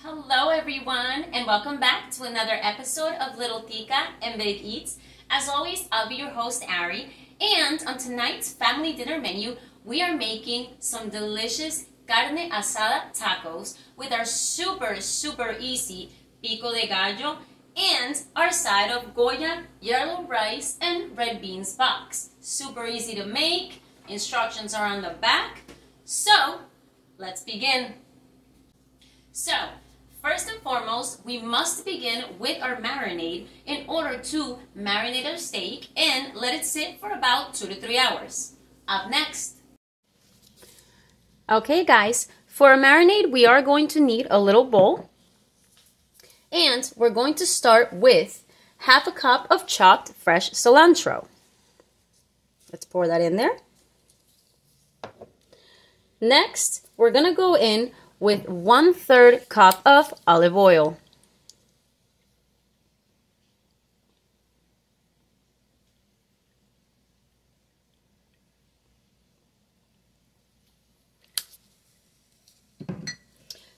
Hello everyone and welcome back to another episode of Little Tica and Big Eats. As always, I'll be your host Ari, and on tonight's family dinner menu, we are making some delicious Carne Asada Tacos with our super easy Pico de Gallo and our side of Goya, yellow rice, and red beans box. Super easy to make. Instructions are on the back. So, let's begin. So, first and foremost, we must begin with our marinade in order to marinate our steak and let it sit for about 2 to 3 hours. Up next. Okay guys, for a marinade we are going to need a little bowl. And we're going to start with half a cup of chopped fresh cilantro. Let's pour that in there. Next, we're going to go in with 1/3 cup of olive oil.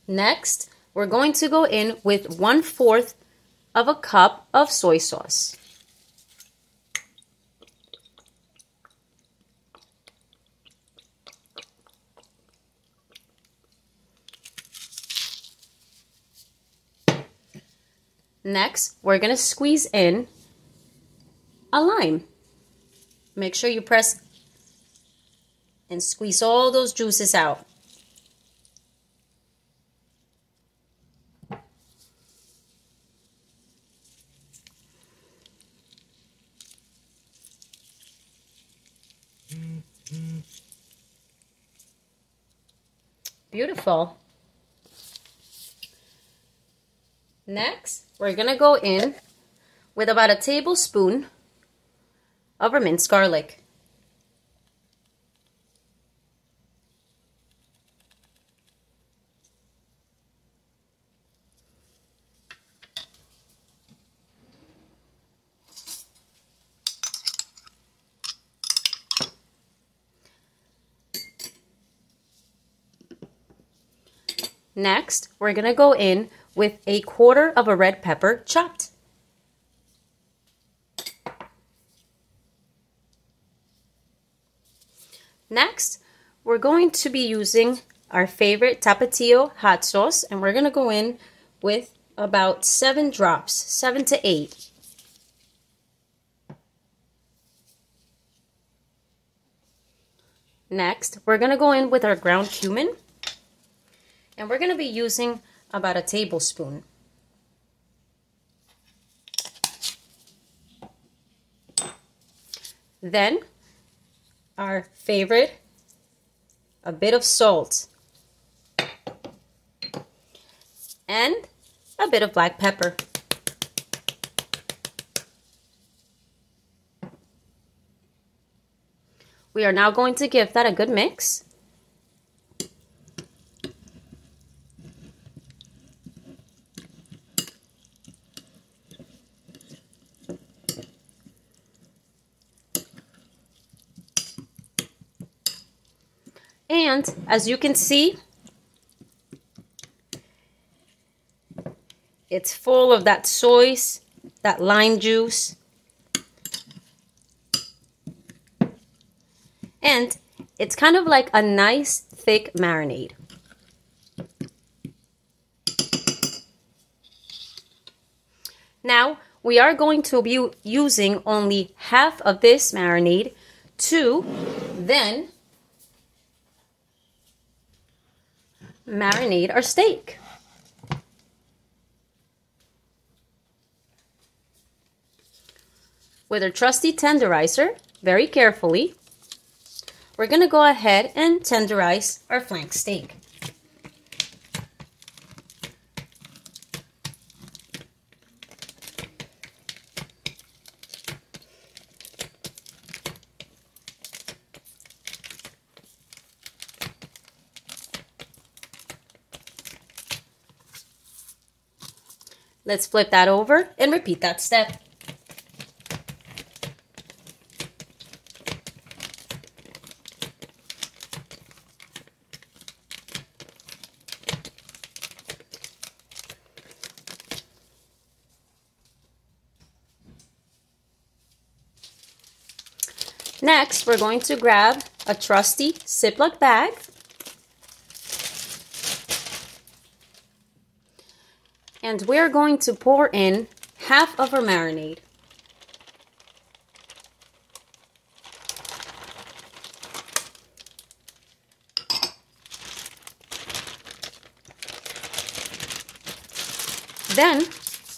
Next, we're going to go in with 1/4 of a cup of soy sauce. Next, we're going to squeeze in a lime. Make sure you press and squeeze all those juices out. Beautiful. Next, we're going to go in with about a tablespoon of our minced garlic. Next, we're going to go in with 1/4 of a red pepper chopped. Next, we're going to be using our favorite Tapatio hot sauce, and we're going to go in with about 7 drops, 7 to 8. Next, we're going to go in with our ground cumin. And we're going to be using about a tablespoon. Then, our favorite, a bit of salt. And a bit of black pepper. We are now going to give that a good mix. And as you can see, it's full of that soy, that lime juice. And it's kind of like a nice thick marinade. Now, we are going to be using only half of this marinade to then marinate our steak. With our trusty tenderizer, very carefully, we're going to go ahead and tenderize our flank steak. Let's flip that over and repeat that step. Next, we're going to grab a trusty Ziploc bag. And we're going to pour in half of our marinade. Then,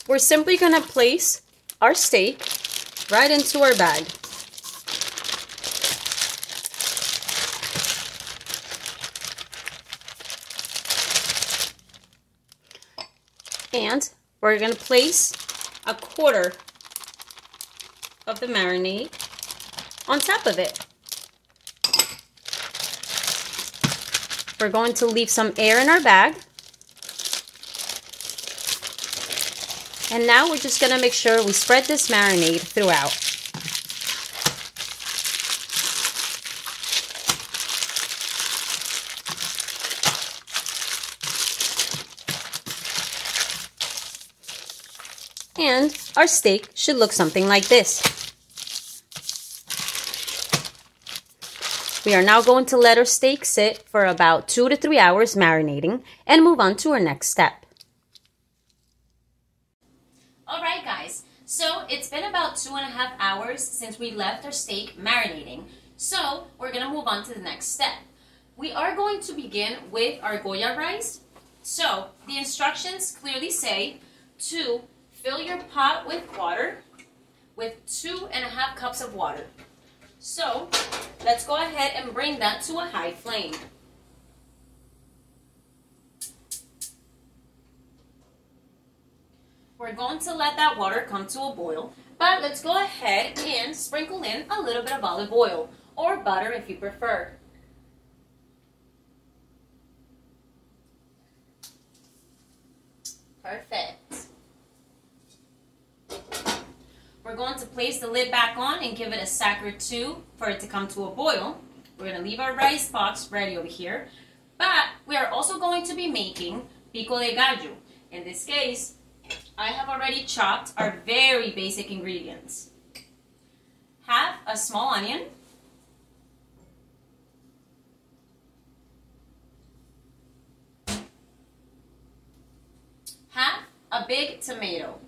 we're simply going to place our steak right into our bag. And we're going to place a quarter of the marinade on top of it. We're going to leave some air in our bag. And now we're just going to make sure we spread this marinade throughout. And our steak should look something like this. We are now going to let our steak sit for about 2 to 3 hours marinating and move on to our next step. Alright guys, so it's been about 2.5 hours since we left our steak marinating. So we're going to move on to the next step. We are going to begin with our Goya rice. So the instructions clearly say to fill your pot with water with 2.5 cups of water. So let's go ahead and bring that to a high flame. We're going to let that water come to a boil, but let's go ahead and sprinkle in a little bit of olive oil or butter if you prefer. Perfect. We're going to place the lid back on and give it a sec or two for it to come to a boil. We're going to leave our rice box ready over here, but we are also going to be making pico de gallo. In this case, I have already chopped our very basic ingredients. Half a small onion, half a big tomato,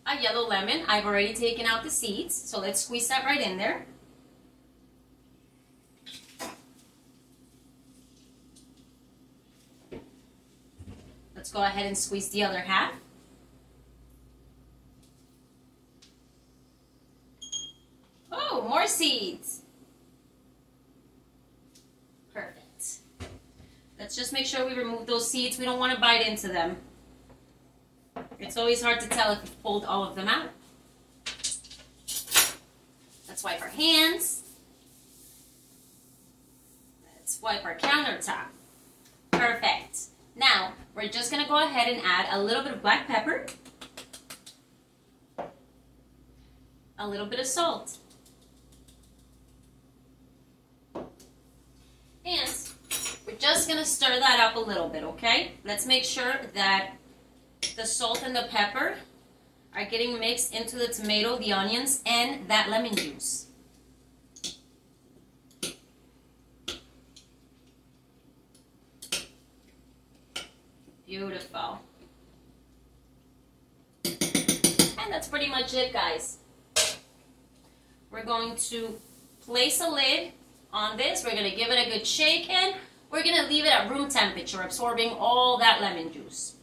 a yellow lemon. I've already taken out the seeds, so let's squeeze that right in there. Let's go ahead and squeeze the other half. Oh, more seeds. Perfect. Let's just make sure we remove those seeds. We don't want to bite into them. It's always hard to tell if we've pulled all of them out. Let's wipe our hands. Let's wipe our countertop. Perfect. Now, we're just going to go ahead and add a little bit of black pepper, a little bit of salt, and we're just going to stir that up a little bit, okay? Let's make sure that the salt and the pepper are getting mixed into the tomato, the onions, and that lemon juice. Beautiful. And that's pretty much it, guys. We're going to place a lid on this. We're going to give it a good shake, and we're going to leave it at room temperature, absorbing all that lemon juice.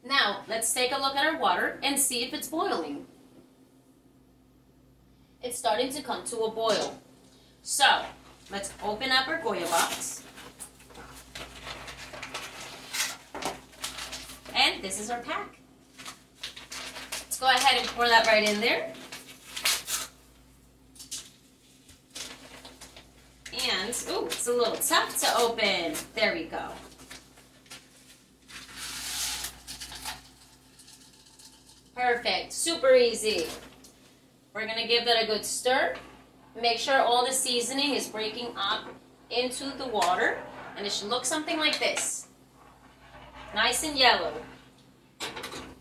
Now, let's take a look at our water and see if it's boiling. It's starting to come to a boil. So, let's open up our Goya box. And this is our pack. Let's go ahead and pour that right in there. And, ooh, it's a little tough to open. There we go. Perfect, super easy. We're gonna give that a good stir. Make sure all the seasoning is breaking up into the water, and it should look something like this. Nice and yellow.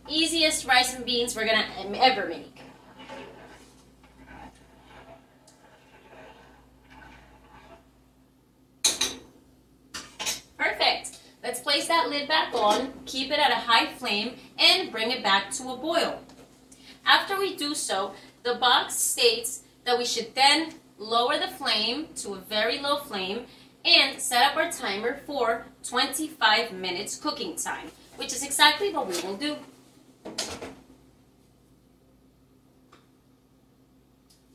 Easiest rice and beans we're gonna ever make. Perfect. Let's place that lid back on, keep it at a high flame, and bring it back to a boil. After we do so, the box states that we should then lower the flame to a very low flame and set up our timer for 25 minutes cooking time, which is exactly what we will do.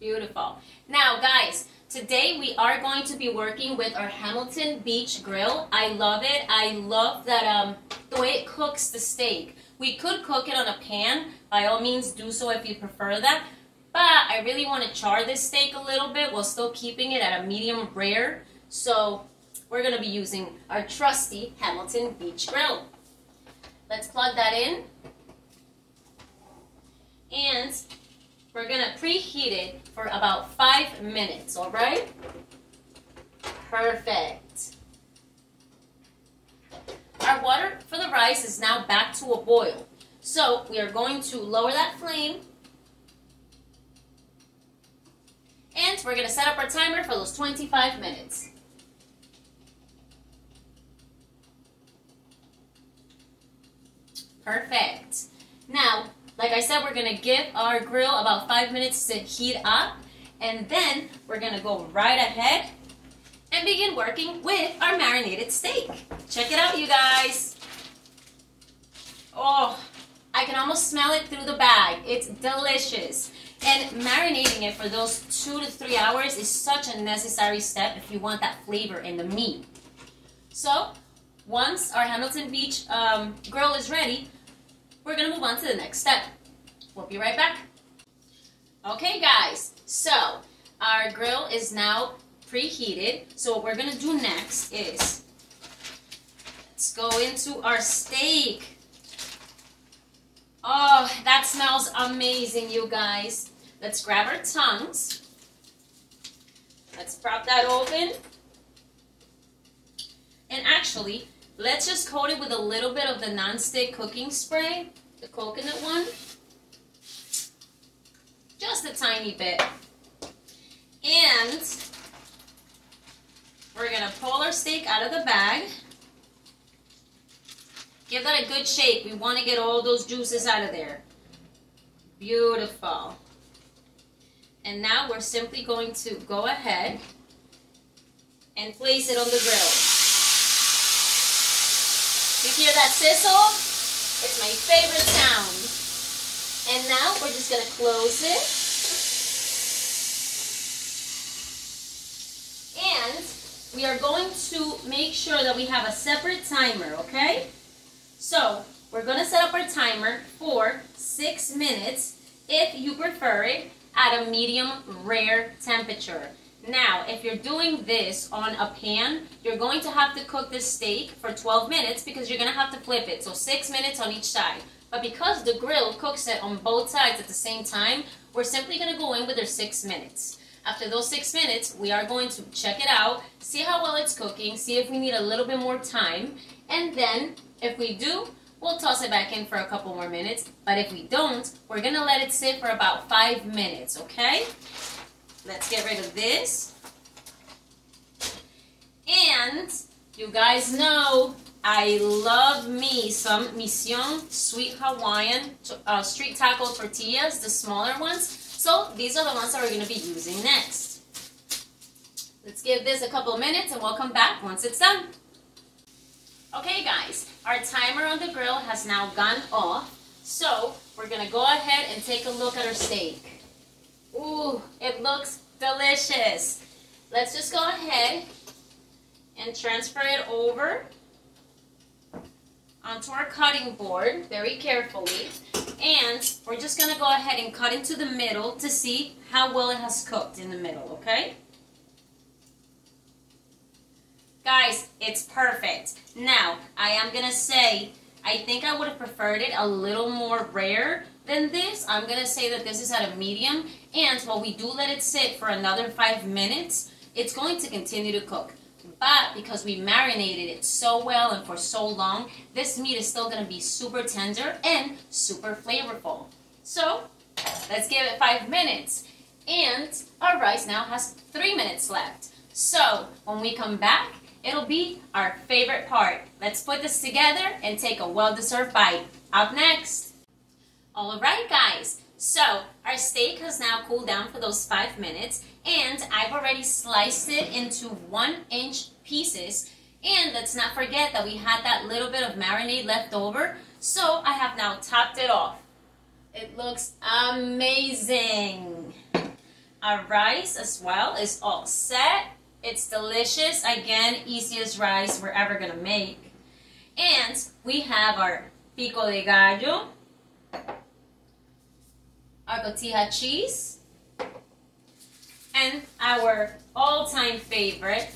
Beautiful. Now guys, today we are going to be working with our Hamilton Beach grill. I love it. I love that the way it cooks the steak. We could cook it on a pan. By all means, do so if you prefer that. But I really want to char this steak a little bit while still keeping it at a medium rare. So we're going to be using our trusty Hamilton Beach grill. Let's plug that in. And we're going to preheat it for about 5 minutes, all right? Perfect. Our water for the rice is now back to a boil. So we are going to lower that flame. And we're going to set up our timer for those 25 minutes. Perfect. Now, like I said, we're going to give our grill about 5 minutes to heat up. And then we're going to go right ahead and begin working with our marinated steak. Check it out, you guys. Oh, I can almost smell it through the bag. It's delicious. And marinating it for those 2 to 3 hours is such a necessary step if you want that flavor in the meat. So, once our Hamilton Beach grill is ready, we're going to move on to the next step. We'll be right back. Okay, guys. So, our grill is now preheated. So, what we're going to do next is, let's go into our steak. Oh, that smells amazing, you guys. Let's grab our tongs. Let's prop that open. And actually, let's just coat it with a little bit of the non-stick cooking spray, the coconut one. Just a tiny bit. And we're going to pull our steak out of the bag. Give that a good shake. We want to get all those juices out of there. Beautiful. And now we're simply going to go ahead and place it on the grill. You hear that sizzle? It's my favorite sound. And now we're just going to close it. And we are going to make sure that we have a separate timer, okay? So, we're going to set up our timer for 6 minutes if you prefer it at a medium rare temperature. Now, if you're doing this on a pan, you're going to have to cook this steak for 12 minutes because you're going to have to flip it. So 6 minutes on each side. But because the grill cooks it on both sides at the same time, we're simply going to go in with our 6 minutes. After those 6 minutes, we are going to check it out, see how well it's cooking, see if we need a little bit more time, and then if we do, we'll toss it back in for a couple more minutes. But if we don't, we're going to let it sit for about 5 minutes, okay? Let's get rid of this. And you guys know I love me some Mission Sweet Hawaiian street taco tortillas, the smaller ones. So these are the ones that we're going to be using next. Let's give this a couple minutes and we'll come back once it's done. Okay guys, our timer on the grill has now gone off. So we're going to go ahead and take a look at our steak. Ooh, it looks delicious. Let's just go ahead and transfer it over onto our cutting board very carefully. And we're just going to go ahead and cut into the middle to see how well it has cooked in the middle, okay? Guys, it's perfect. Now, I am going to say, I think I would have preferred it a little more rare than this. I'm going to say that this is at a medium. And while we do let it sit for another 5 minutes, it's going to continue to cook. But because we marinated it so well and for so long, this meat is still going to be super tender and super flavorful. So let's give it 5 minutes. And our rice now has 3 minutes left. So when we come back, it'll be our favorite part. Let's put this together and take a well-deserved bite. Up next. All right, guys. So our steak has now cooled down for those 5 minutes, and I've already sliced it into 1-inch pieces. And let's not forget that we had that little bit of marinade left over, so I have now topped it off. It looks amazing. Our rice as well is all set. It's delicious. Again, easiest rice we're ever gonna make. And we have our Pico de Gallo, our cotija cheese, and our all-time favorite,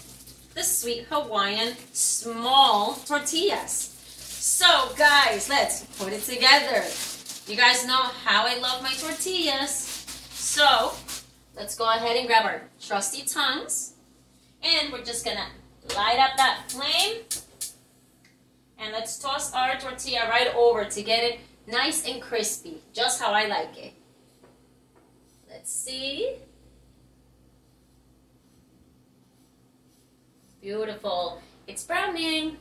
the sweet Hawaiian small tortillas. So guys, let's put it together. You guys know how I love my tortillas. So let's go ahead and grab our trusty tongs, and we're just gonna light up that flame, and let's toss our tortilla right over to get it nice and crispy, just how I like it. Let's see. Beautiful. It's browning.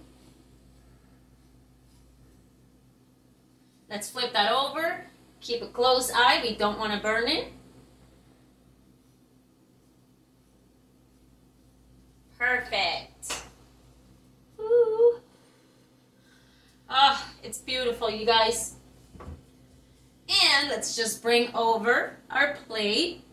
Let's flip that over. Keep a close eye. We don't want to burn it. Perfect. Ooh. Oh, it's beautiful, you guys. And let's just bring over our plate.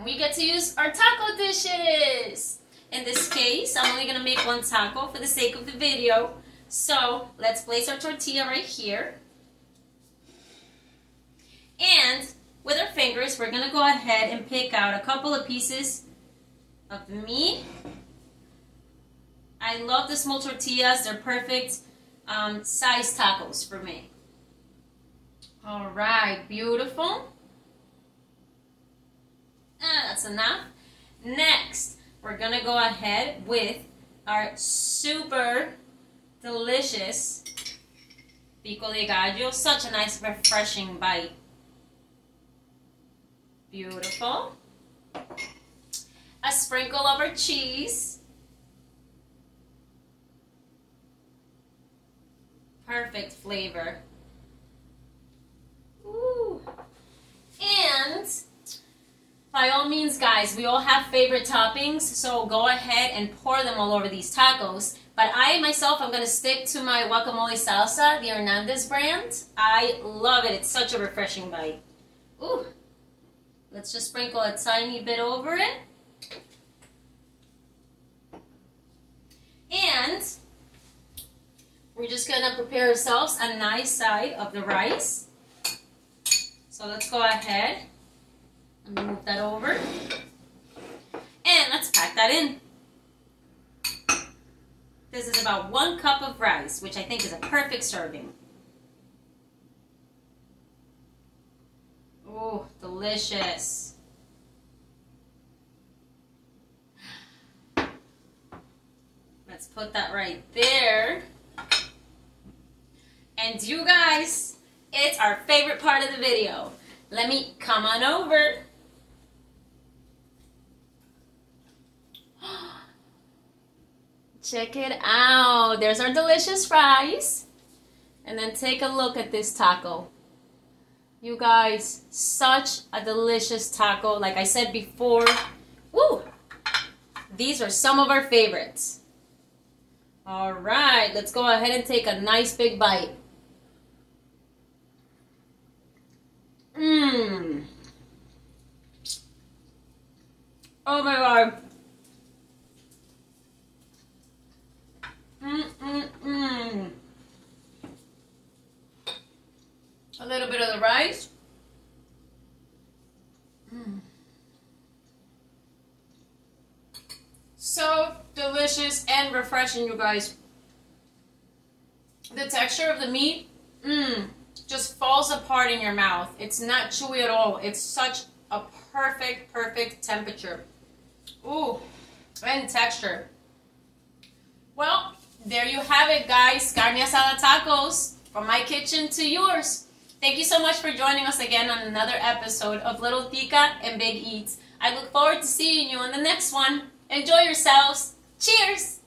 We get to use our taco dishes. In this case, I'm only going to make one taco for the sake of the video. So let's place our tortilla right here. And with our fingers, we're going to go ahead and pick out a couple of pieces of the meat. I love the small tortillas. They're perfect size tacos for me. All right, beautiful. That's enough. Next, we're going to go ahead with our super delicious Pico de Gallo. Such a nice, refreshing bite. Beautiful. A sprinkle of our cheese. Perfect flavor. Ooh. And by all means, guys, we all have favorite toppings, so go ahead and pour them all over these tacos. But I myself, I'm going to stick to my guacamole salsa, the Hernandez brand. I love it. It's such a refreshing bite. Ooh. Let's just sprinkle a tiny bit over it. And we're just going to prepare ourselves a nice side of the rice. So let's go ahead and move that over. And let's pack that in. This is about 1 cup of rice, which I think is a perfect serving. Oh, delicious. Let's put that right there. And you guys, it's our favorite part of the video. Let me come on over. Check it out. There's our delicious rice. And then take a look at this taco. You guys, such a delicious taco. Like I said before, woo! These are some of our favorites. All right, let's go ahead and take a nice big bite. Mmm. Oh my God. A little bit of the rice. So delicious and refreshing, you guys. The texture of the meat, just falls apart in your mouth. It's not chewy at all. It's such a perfect temperature. Ooh. and texture. Well, there you have it, guys. Carne Asada Tacos, from my kitchen to yours. Thank you so much for joining us again on another episode of Little Tica and Big Eats. I look forward to seeing you on the next one. Enjoy yourselves. Cheers!